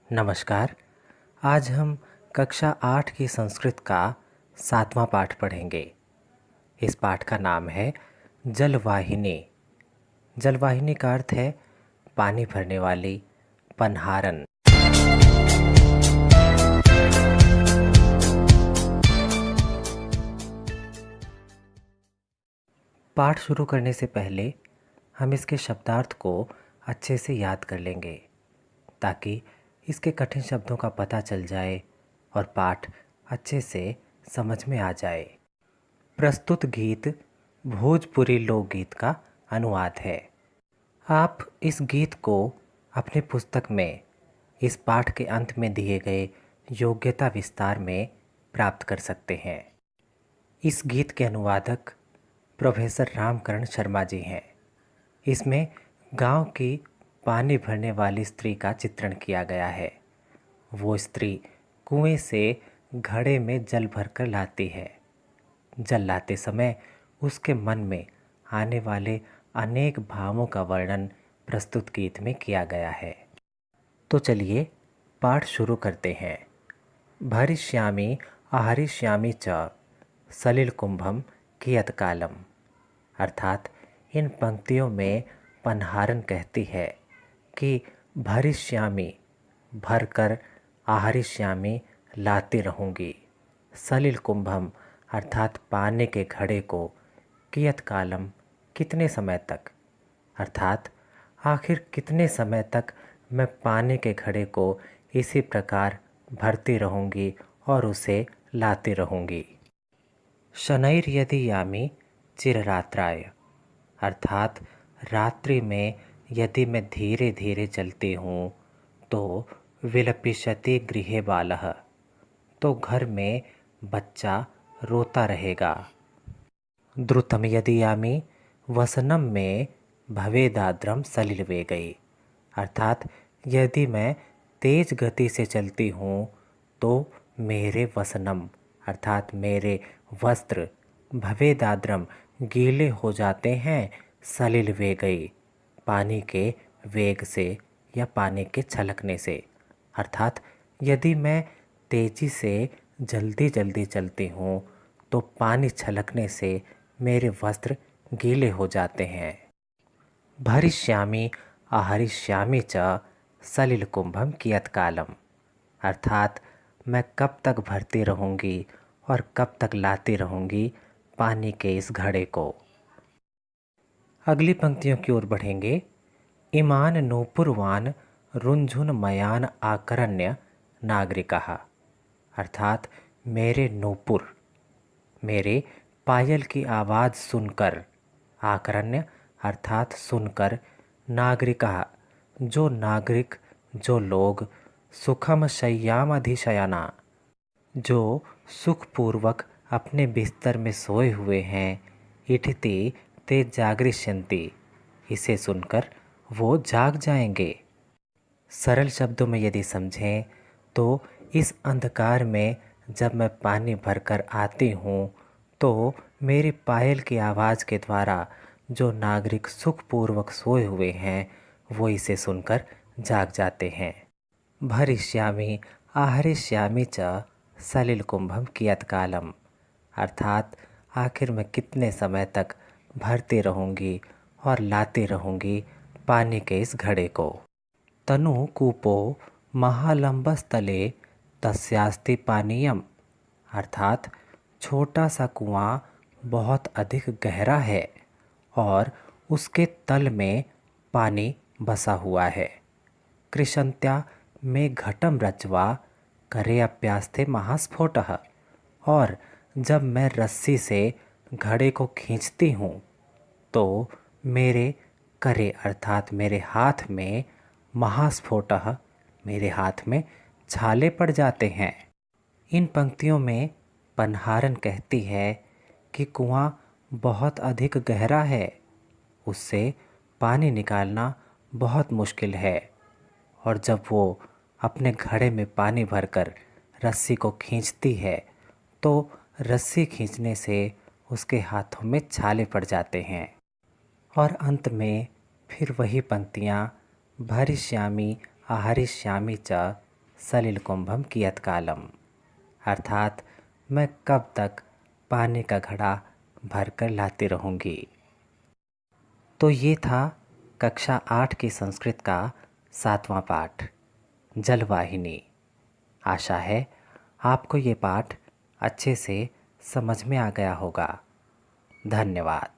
नमस्कार। आज हम कक्षा 8 की संस्कृत का 7वां पाठ पढ़ेंगे। इस पाठ का नाम है जलवाहिनी। जलवाहिनी का अर्थ है पानी भरने वाली, पनहारन। पाठ शुरू करने से पहले हम इसके शब्दार्थ को अच्छे से याद कर लेंगे ताकि इसके कठिन शब्दों का पता चल जाए और पाठ अच्छे से समझ में आ जाए। प्रस्तुत गीत भोजपुरी लोकगीत का अनुवाद है। आप इस गीत को अपने पुस्तक में इस पाठ के अंत में दिए गए योग्यता विस्तार में प्राप्त कर सकते हैं। इस गीत के अनुवादक प्रोफेसर रामकरण शर्मा जी हैं। इसमें गांव की पानी भरने वाली स्त्री का चित्रण किया गया है। वो स्त्री कुएं से घड़े में जल भरकर लाती है। जल लाते समय उसके मन में आने वाले अनेक भावों का वर्णन प्रस्तुत गीत में किया गया है। तो चलिए पाठ शुरू करते हैं। भरिष्यामि आहरिष्यामि च सलिलकुंभम कियत्कालम। अर्थात इन पंक्तियों में पनहारन कहती है कि भरिष्यामि भरकर, आहरिष्यामि लाती रहूँगी, सलिल कुंभम अर्थात पानी के घड़े को, कियत कालम कितने समय तक, अर्थात आखिर कितने समय तक मैं पानी के घड़े को इसी प्रकार भरती रहूँगी और उसे लाती रहूँगी। शनैर यदि यामी चिररात्राय, अर्थात रात्रि में यदि मैं धीरे धीरे चलती हूँ तो विलपिष्यति गृहे बालः, तो घर में बच्चा रोता रहेगा। द्रुतम यदि यामी वसनम में भवेदाद्रम सलिल वे गई, अर्थात यदि मैं तेज गति से चलती हूँ तो मेरे वसनम अर्थात मेरे वस्त्र भवेदाद्रम गीले हो जाते हैं, सलिल वे गई पानी के वेग से या पानी के छलकने से, अर्थात यदि मैं तेजी से जल्दी जल्दी चलती हूँ तो पानी छलकने से मेरे वस्त्र गीले हो जाते हैं। भरिष्यामि आहरिष्यामि च सलिलकुंभम कियत्कालम, अर्थात मैं कब तक भरती रहूँगी और कब तक लाती रहूँगी पानी के इस घड़े को। अगली पंक्तियों की ओर बढ़ेंगे। इमान नूपुरवान रुंझुन मयान आकरण्य नागरिकः, अर्थात मेरे नूपुर, मेरे पायल की आवाज़ सुनकर, आकरण्य अर्थात सुनकर, नागरिकः जो नागरिक, जो लोग, सुखम शय्याम अधिशयना जो सुखपूर्वक अपने बिस्तर में सोए हुए हैं, इठति ते जागरिष्यन्ति इसे सुनकर वो जाग जाएंगे। सरल शब्दों में यदि समझें तो इस अंधकार में जब मैं पानी भरकर आती हूँ तो मेरी पायल की आवाज़ के द्वारा जो नागरिक सुखपूर्वक सोए हुए हैं वो इसे सुनकर जाग जाते हैं। भरिष्यामि आहरिष्यामि च सलिलकुंभम कियत्कालम, अर्थात आखिर मैं कितने समय तक भरती रहूँगी और लाती रहूँगी पानी के इस घड़े को। तनु कूपो महालंबस्थले तस्यास्ति पानीयम, अर्थात छोटा सा कुआं बहुत अधिक गहरा है और उसके तल में पानी बसा हुआ है। कृशंत्या में घटम रचवा करे अप्यास्ते महास्फोटः, और जब मैं रस्सी से घड़े को खींचती हूँ तो मेरे करे अर्थात मेरे हाथ में, महास्फोटः मेरे हाथ में छाले पड़ जाते हैं। इन पंक्तियों में पनहारन कहती है कि कुआं बहुत अधिक गहरा है, उससे पानी निकालना बहुत मुश्किल है, और जब वो अपने घड़े में पानी भरकर रस्सी को खींचती है तो रस्सी खींचने से उसके हाथों में छाले पड़ जाते हैं। और अंत में फिर वही पंक्तियाँ भरिष्यामि आहरिष्यामि च सलिल कुंभम कियत कालम, अर्थात मैं कब तक पानी का घड़ा भर कर लाती रहूँगी। तो ये था कक्षा 8 की संस्कृत का 7वां पाठ, जलवाहिनी। आशा है आपको ये पाठ अच्छे से समझ में आ गया होगा। धन्यवाद।